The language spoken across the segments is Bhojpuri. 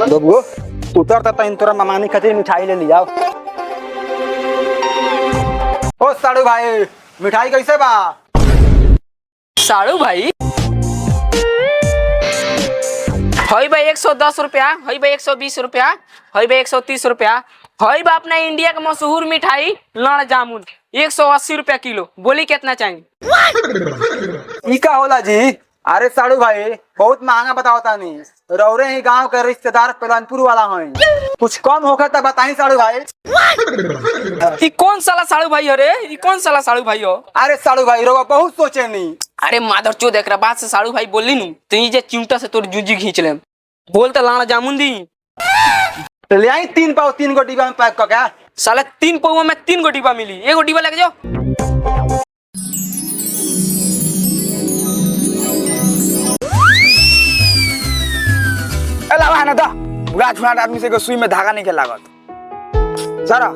बबुओ उतर तो तोरा मामानी खातिर मिठाई ले लिया। ओ साड़ू भाई मिठाई कैसे बा? साड़ू भाई हई भाई 110 रुपया, हई भाई 120 रुपया, हई भाई 130 रुपया, हई बा अपना इंडिया का मशहूर मिठाई लड़ जामुन 180 रुपया किलो। बोली कितना चाहिए? ई का होला जी? अरे साड़ू भाई बहुत महंगा बताओ नहीं, रौरे ही गांव के रिश्तेदार पेलनपुर वाला हैं, कुछ कम होगा तो बताई साड़ू भाई। ई कौन साला साड़ू भाई हो रे? ई कौन साला साड़ू भाई हो? अरे साड़ू भाई रोगा बहुत सोचे नहीं। अरे माधर चो देख रहा बात से साड़ू भाई बोली नू तो ये चिमटा से तोर जूजी खींच ले। बोल तो लाना जामुन दी ले आई 3 पाव 3 गो डिब्बा में पैक कर के। साला 3 पाव में 3 गो डिब्बा मिली, एगो डिब्बा लेके जाओ। एला बहाना दा बुढ़ा छुड़ा आदमी से सुई में धागा नहीं के लागत सारा।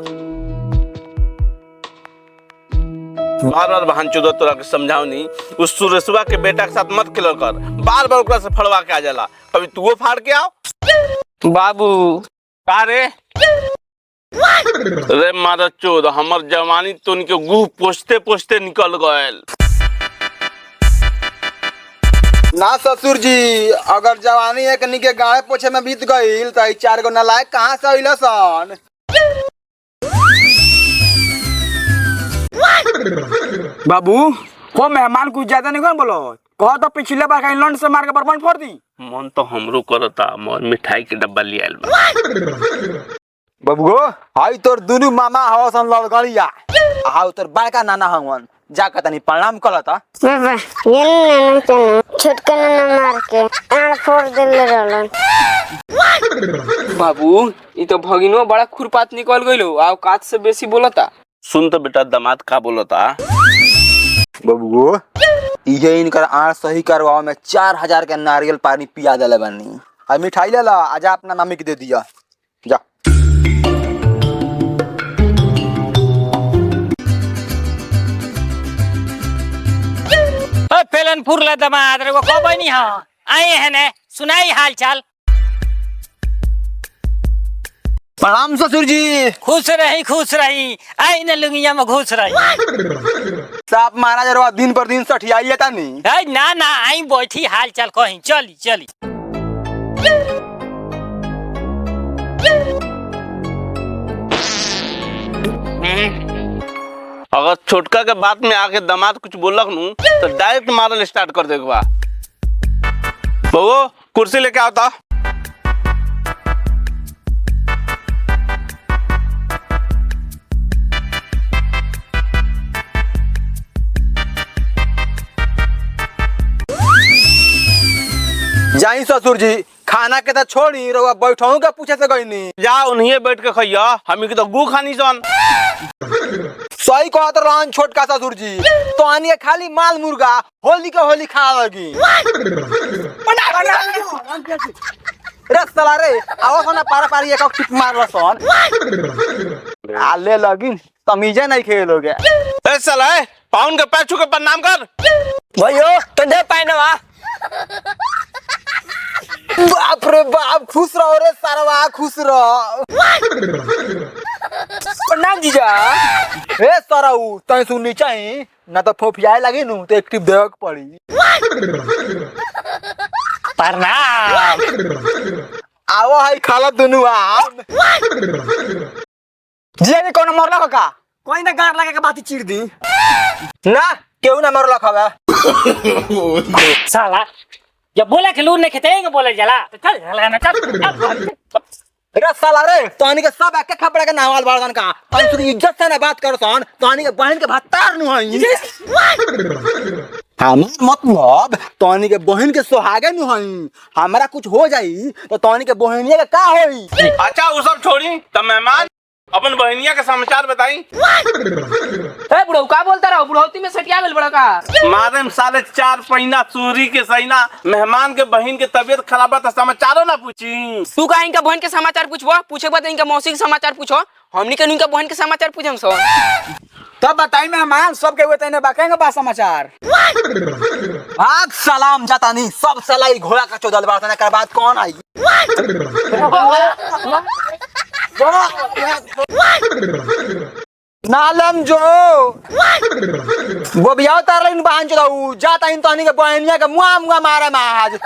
बार बार बहन चोदो तोरा के समझाओ नहीं, उस सुरेशवा के बेटा के साथ मत खेलो कर, बार बार ओकरा से फड़वा के आ जाला। अभी तू फाड़ के आओ बाबू। का रे रे मारा चोद हमर जवानी तो उनके गुह पोछते पोछते निकल गयल। ना ससुर जी अगर जवानी एक निके गाय पोछे में बीत गईल तो 4 गो नालायक कहाँ से अइला सन? बाबू को मेहमान कुछ ज्यादा नहीं कर बोलो, कहो तो पिछले बार कहीं लंड से मार के बर्बाद फोड़ दी। मन तो हमरो करता मोर मिठाई के डब्बा ले आइल बा। बबुओ हाई तोर दुनु मामा हवसन ललगड़िया, हाउ तोर बड़का नाना हवन जाकर तनी प्रणाम करता। बाबा ये नाना चलो छोटका नाना मार के आड़ फोड़ देले रहलन। बाबू ये तो भगिनो बड़ा खुरपात निकल गइलो, औकात से बेसी बोलता। सुन तो बेटा दामाद का बोलता। बबुओ ये इनकर आड़ सही करवाओ में 4000 के नारियल पानी पिया देले बानी। अब मिठाई ले ला आजा अपना मम्मी के दे दिया जा। पेलनपुर ला दमाद रे वो कब नहीं हाँ आए हैं ने सुनाई हाल चाल। प्रणाम ससुर जी। खुश रही आई न लुंगिया में घुस रही। साहब महाराज रवा दिन पर दिन सठियाई था नहीं। ना ना आई बैठी हाल चाल कहीं चली चली। अगर छोटका के बात में आके दामाद कुछ बोलक नू तो डायरेक्ट मारल स्टार्ट कर देगा। बबू कुर्सी लेके आता। जाई ससुर जी खाना के तो छोड़ी रवा बैठो के पूछे से गई नहीं। जा उन्हीं बैठ के खइया, हमी के तो गु खानी सन। सही कहत रहन छोटका ससुर जी, तो आनिए खाली माल मुर्गा होली के होली खा लगी। रे साला रे आओ सना पारा पारी एक टिप मार लसन आले लगिन तमीजे नहीं खेलोगे। ए साला पाउन के पैर छू के प्रणाम कर। भैयो तंदे पैनवा। बाप रे बाप खुश रहो रे सारवा खुश रहो। प्रणाम जीजा। हे सरऊ तई सुननी चाहिए ना तो फोफियाए लगी नु तो एक टिप देवे के पड़ी। प्रणाम। आओ हाई खाला दुनु आम। जीजा ने कोनो मरला का कोई ना गार लगा के बाती चीर दी ना केहू ना मरला खावा। साला जब बोला कि लून नहीं खेते बोले जला तो चल जला ना चल। रे साला रे तोहनी के सब एक खपड़ा के नावाल बाड़न का तू इज्जत से ना बात करो सन। तोहनी के बहन के भत्तार नु हई। हम मतलब तोहनी के बहन के सोहागे नु हई, हमरा कुछ हो जाई तो तोहनी के बहनिया के का होई? अच्छा वो सब छोड़ी तब मेहमान अपन बहनिया के समाचार बताई। ए बुढ़ऊ का बोलता रहो? बुढ़ौती में सटिया गेल बड़ा का मारे में साले 4 पहिना चोरी के सहीना मेहमान के बहन के तबीयत खराब है समाचारों ना पूछी। तू का इनका बहन के समाचार पूछबो? पूछे बाद इनका मौसी के समाचार पूछो, हमनी के इनका बहन के समाचार पूछम सो। तब बताई मेहमान सबके हुए तने बाकेंगे बा समाचार भाग सलाम जाता नहीं सब सलाई घोड़ा का चौदल बार तने कर बाद कौन आई नालम जो वो बियाह तार लाइन बहन चलाऊ जाता इन तो के बहनिया के मुआ मुआ मारा माज